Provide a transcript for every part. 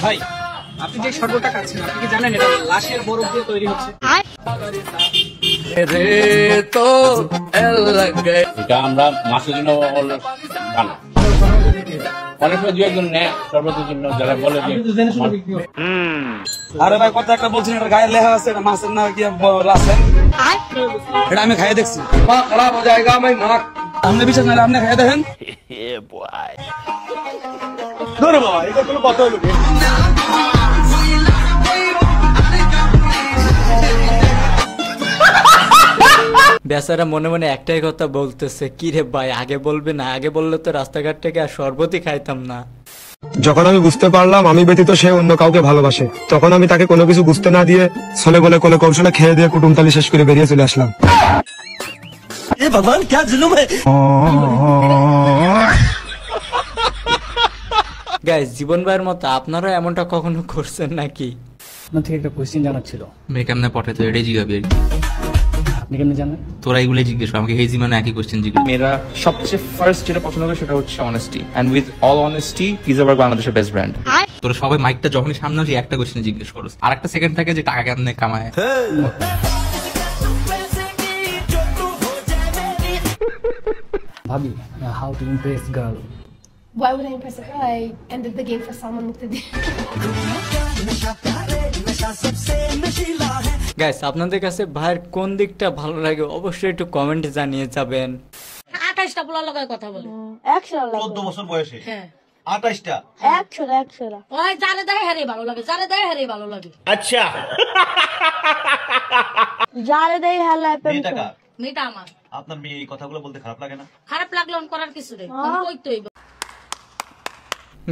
ভাই আপনি যে শরবতটা খাচ্ছেন আপনি কি জানেন এটা লাশের বরফ দিয়ে তৈরি হচ্ছে? এটা আমরা মাছের জন্য বানাই, অনেক সময় দু একজন নেয় শরবতের জন্য, যারা বলে যে আরে ভাই কথা একটা বলছেন, এটা গায়ে লেখা আছে, এটা মাছের না কি লাশের, এটা আমি খাইয়ে দেখছি, খারাপ হয়ে যায় আমি মাক। আপনি বিশ্বাস না আপনি খাইয়ে দেখেন। ধরো বাবা, এটা কোনো কথা হলো না। বেচারা মনে মনে একটাই কথা বলতেছে, কি রে ভাই আগে বলবে না, আগে বললে তো রাস্তাঘাট থেকে আর শরবতই খাইতাম না। যখন আমি বুঝতে পারলাম আমি ব্যতীত সে অন্য কাউকে ভালোবাসে, তখন আমি তাকে কোনো কিছু বুঝতে না দিয়ে ছলে বলে কোলে কৌশলে খেয়ে দিয়ে কুটুমতালি শেষ করে বেরিয়ে চলে আসলাম। ভগবান क्या जुल्म है। গাইস, জীবন ভাইয়ের মতো আপনারা এমনটা কখনো করছেন নাকি? আপনার থেকে একটা কোয়েশ্চেন জানার ছিল। মেয়ে কেমনে পটে তো এটাই জিজ্ঞাবি আর কি। আপনি কেমনে জানেন? তোরা এগুলো জিজ্ঞেস আমাকে, হেজি মানে একই কোশ্চেন জিজ্ঞেস। মেয়েরা সবচেয়ে ফার্স্ট যেটা পছন্দ করে সেটা হচ্ছে honesty, and with all honesty Pizzaburg বাংলাদেশের বেস্ট ব্র্যান্ড। তোরা সবাই মাইকটা যখনই সামনে আসে একটা কোশ্চেন জিজ্ঞেস করো, আর একটা সেকেন্ড থাকে যে টাকা কেমনে কামায়। ভাবি, how to Impress girl? Why would I impress a girl? I ended the game for someone Muqtadi. Guys, আপনাদের কাছে ভাইয়ের কোন দিকটা ভালো লাগে অবশ্যই একটু কমেন্টে জানিয়ে যাবেন। 28টা পোলা লাগায় কথা বলে। 14 বছর বয়সে। হ্যাঁ। 28টা। 100 ওই যারে দেয় হারে ভালো লাগে, যারে দেয় হারে ভালো লাগে। আচ্ছা। যারে দেই হালা এই টাকা। মেয়েটা আমার। আপনার মেয়ে এই কথাগুলো বলতে খারাপ লাগে না? খারাপ লাগলে অন করার কিছু নেই, কইতে হইব।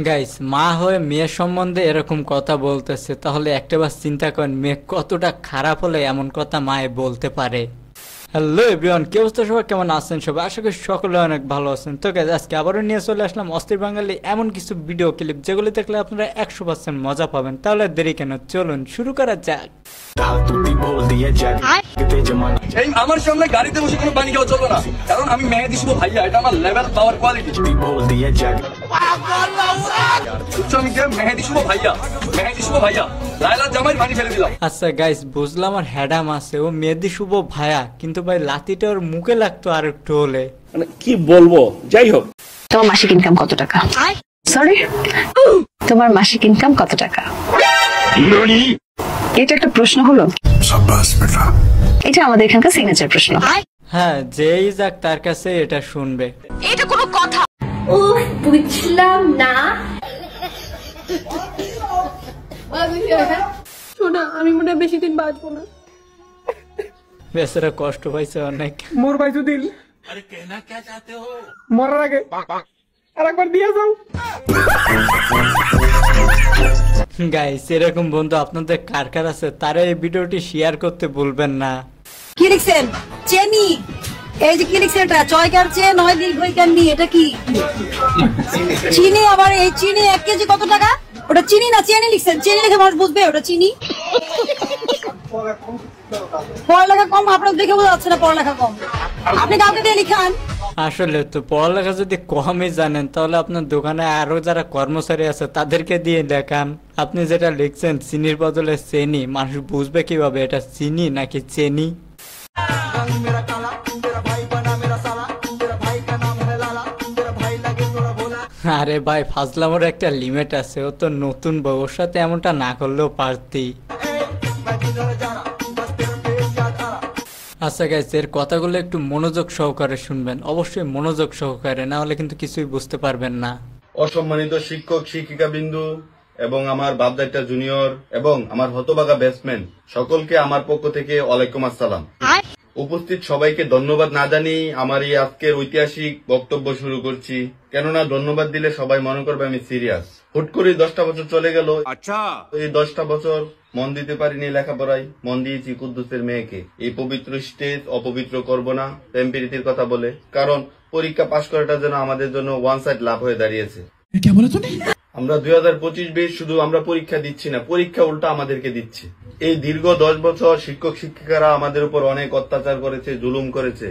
গাইস, মা হয়ে মেয়ের সম্বন্ধে এরকম কথা বলতেছে, তাহলে একটাবার চিন্তা করেন মেয়ে কতটা খারাপ হলে এমন কথা মায়ে বলতে পারে। হ্যালো এভরিওয়ান, কি অবস্থা সবাই, কেমন আছেন সবাই? আশা করি সকলে অনেক ভালো আছেন। তো গাইস, আজকে আবারও নিয়ে চলে আসলাম অস্থির বাঙালি এমন কিছু ভিডিও ক্লিপ যেগুলি দেখলে আপনারা 100% মজা পাবেন। তাহলে দেরি কেন, চলুন শুরু করা যাক। এই আমার সামনে গাড়িতে বসে কোনো পানি খাওয়া চলবে না, কারণ আমি মেহেদি শুভ ভাইয়া, এটা আমার লেভেল পাওয়ার কোয়ালিটি। আমি মেহেদি শুভ ভাইয়া, মেহেদি শুভ ভাইয়া লাইলা জামাই পানি ফেলে দিলাম। আচ্ছা গাইস, বুঝলাম আর হ্যাডাম আছে, ও মেহেদি শুভ ভাইয়া, কিন্তু ভাই লাতিটা ওর মুখে লাগতো আর একটু হলে। মানে কি বলবো, যাই হোক। তোমার মাসিক ইনকাম কত টাকা? সরি, তোমার মাসিক ইনকাম কত টাকা? এটা একটা প্রশ্ন হলো? এটা আমাদের এখানকার সিগনেচার প্রশ্ন। হ্যাঁ, যেই যাক তার কাছে এটা শুনবে। এটা কোনো কথা? বুঝলাম না। শোনা, আমি মনে হয় বেশি দিন বাঁচবো না। বেচারা কষ্ট পাইছে অনেক। মোর ভাই দিল। আরে কেনা কে চাতে হো? মরার আগে আরেকবার দিয়ে যাও। গাইস, এরকম বন্ধু আপনাদের কার কার আছে তারা এই ভিডিওটি শেয়ার করতে ভুলবেন না। কি লিখছেন? চেনি। এই যে কি লিখছেন, এটা চয়কার চে 9 দীর্ঘইকার নি, এটা কি? চিনি। আবার এই চিনি 1 কেজি কত টাকা? ওটা চিনি না, চেনি লিখছেন। চেনি লিখে মানুষ বুঝবে ওটা চিনি। পড়ালেখা কম, আপনার দেখে বোঝা যাচ্ছে না পড়ালেখা কম। আপনি কাউকে দিয়ে লিখান। আসলে তো পড়ালেখা যদি কমই জানেন তাহলে আপনার দোকানে আরো যারা কর্মচারী আছে তাদেরকে দিয়ে দেখান। আপনি যেটা লিখছেন চিনির বদলে চেনি, মানুষ বুঝবে কিভাবে এটা চিনি নাকি চেনি? আরে ভাই, ফাজলামোর একটা লিমিট আছে, ও তো নতুন বউ, ওর সাথে এমনটা না করলেও পারতি। আচ্ছা গাইস, এর কথাগুলো একটু মনোযোগ সহকারে শুনবেন, অবশ্যই মনোযোগ সহকারে, না হলে কিন্তু কিছুই বুঝতে পারবেন না। অসম্মানিত শিক্ষক শিক্ষিকা বিন্দু এবং আমার বাপদাইটা জুনিয়র এবং আমার হতবাগা ব্যাটসম্যান সকলকে আমার পক্ষ থেকে ওয়ালাইকুম আসসালাম। উপস্থিত সবাইকে ধন্যবাদ না জানিয়ে আমার এই আজকের ঐতিহাসিক বক্তব্য শুরু করছি, কেননা ধন্যবাদ দিলে সবাই মনে করবে আমি সিরিয়াস। হুট করে 10টা বছর চলে গেল। আচ্ছা, এই 10টা বছর মন দিতে পারিনি লেখাপড়ায়, মন দিয়েছি কুদ্দুসের মেয়েকে। এই পবিত্র স্টেজ অপবিত্র করব না প্রেম প্রীতির কথা বলে, কারণ পরীক্ষা পাশ করাটা যেন আমাদের জন্য ওয়ান সাইড লাভ হয়ে দাঁড়িয়েছে। আমরা 2025-20 শুধু আমরা পরীক্ষা দিচ্ছি না, পরীক্ষা উল্টা আমাদেরকে দিচ্ছে। এই দীর্ঘ 10 বছর শিক্ষক শিক্ষিকারা আমাদের উপর অনেক অত্যাচার করেছে, জুলুম করেছে।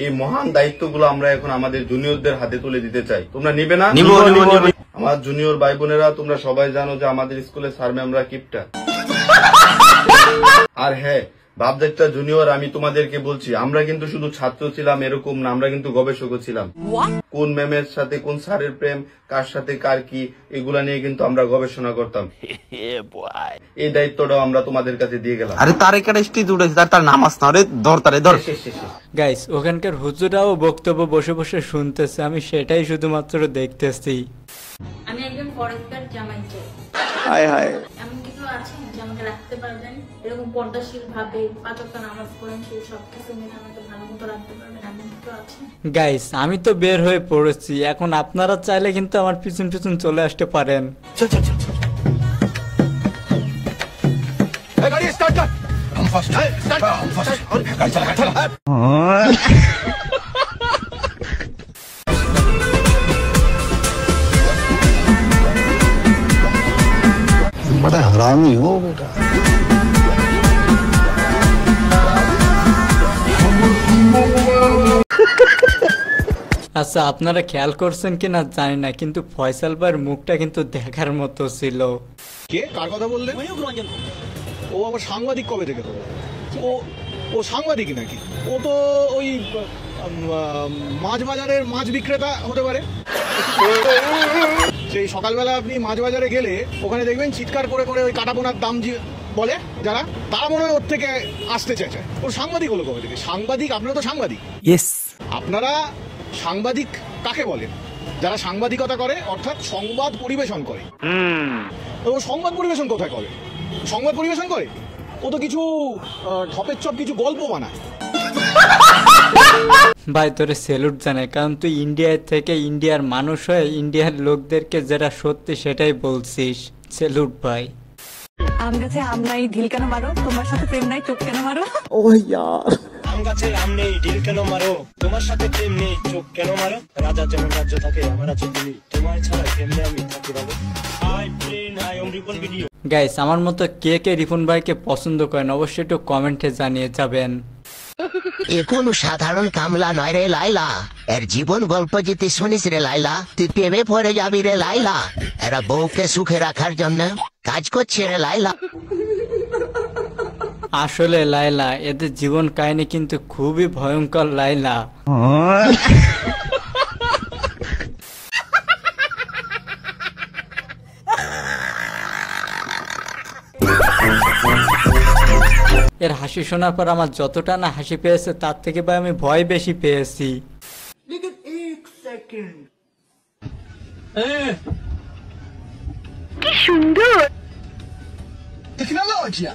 এই মহান দায়িত্বগুলো আমরা এখন আমাদের জুনিয়রদের হাতে তুলে দিতে চাই। তোমরা নিবে না? আমার জুনিয়র ভাই বোনেরা, তোমরা সবাই জানো যে আমাদের স্কুলে স্যার ম্যামরা কিপটা। আর হ্যাঁ, বাপদাইটা জুনিয়র, আমি তোমাদেরকে বলছি, আমরা কিন্তু শুধু ছাত্র ছিলাম এরকম না, আমরা কিন্তু গবেষকও ছিলাম। কোন ম্যামের সাথে কোন স্যারের প্রেম, কার সাথে কার কি, এগুলা নিয়ে কিন্তু আমরা গবেষণা করতাম। এই দায়িত্বটাও আমরা তোমাদের কাছে দিয়ে গেলাম। আরে তার একটা স্টিজ উঠেছে, তার নামাজ না রে, ধর তারে ধর। গাইস, ওখানকার হুজুরাও বক্তব্য বসে বসে শুনতেছে, আমি সেটাই শুধুমাত্র দেখতেছি। আমি একজন পরস্পর জামাই চাই। হায় হায়, এমন কিছু আছে যে আমাকে রাখতে পারবেন, এরকম পর্দাশীল ভাবে 5 ওয়াক্ত নামাজ পড়েন, সেই সবকিছু মিলে আমাকে ভালো মতো রাখতে পারবেন, এমন কিছু আছে? গাইস, আমি তো বের হয়ে পড়েছি, এখন আপনারা চাইলে কিন্তু আমার পিছন পিছন চলে আসতে পারেন। बड़ा हरामी हो बेटा। আচ্ছা, আপনারা খেয়াল করছেন কিনা জানি না, কিন্তু ফয়সাল ভাইয়ের মুখটা কিন্তু দেখার মতো ছিল। কে কার কথা বললেন? ও আবার সাংবাদিক কবে থেকে? তো ও সাংবাদিক নাকি? ও তো ওই মাছ বাজারের মাছ বিক্রেতা হতে পারে। সেই সকালবেলা আপনি মাছ বাজারে গেলে ওখানে দেখবেন চিৎকার করে করে ওই কাটাপোনার দাম বলে যারা, তারা মনে হয় ওর থেকে আসতে চাইছে। ওর সাংবাদিক হলো কবে থেকে? সাংবাদিক, আপনারা তো সাংবাদিক। আপনারা সাংবাদিক কাকে বলেন? যারা সাংবাদিকতা করে, অর্থাৎ সংবাদ পরিবেশন করে। ও সংবাদ পরিবেশন কোথায় করে? সংবাদ পরিবেশন করে ও তো কিছু ঢপের চপ কিছু গল্প বানায়। ভাই, তোরে স্যালুট জানাই, কারণ তুই ইন্ডিয়া থেকে ইন্ডিয়ার মানুষ হয়ে ইন্ডিয়ার লোকদেরকে যেটা সত্যি সেটাই বলছিস। স্যালুট ভাই। আম গাছে আম নাই, ঢিল কেন মারো? তোমার সাথে প্রেম নাই, চোখ কেন মারো? ও यार, আম গাছে আম নেই, ঢিল কেন মারো? তোমার সাথে প্রেম নেই, চোখ কেন মারো? রাজা যেমন রাজ্য থাকে, আমার আছে তুমি, তোমার ছাড়া কেমনে আমি থাকি বলো? হাই ফ্রেন্ড, হাই ওম রিপন ভিডিও। গাইস, আমার মতো কে কে রিপন ভাইকে পছন্দ করেন অবশ্যই একটু কমেন্টে জানিয়ে যাবেন। এ কোনো সাধারণ কামলা নয় রে লাইলা, এর জীবন গল্প যদি শুনিস রে লাইলা, তুই প্রেমে পড়ে যাবি রে লাইলা। এরা বউকে সুখে রাখার জন্য কাজ করছে রে লাইলা। আসলে লাইলা, এদের জীবন কাহিনী কিন্তু খুবই ভয়ঙ্কর লাইলা। এর হাসি শোনার পর আমার যতটা না হাসি পেয়েছে, তার থেকে ভাই আমি ভয় বেশি পেয়েছি। কি সুন্দর! Tecnologia!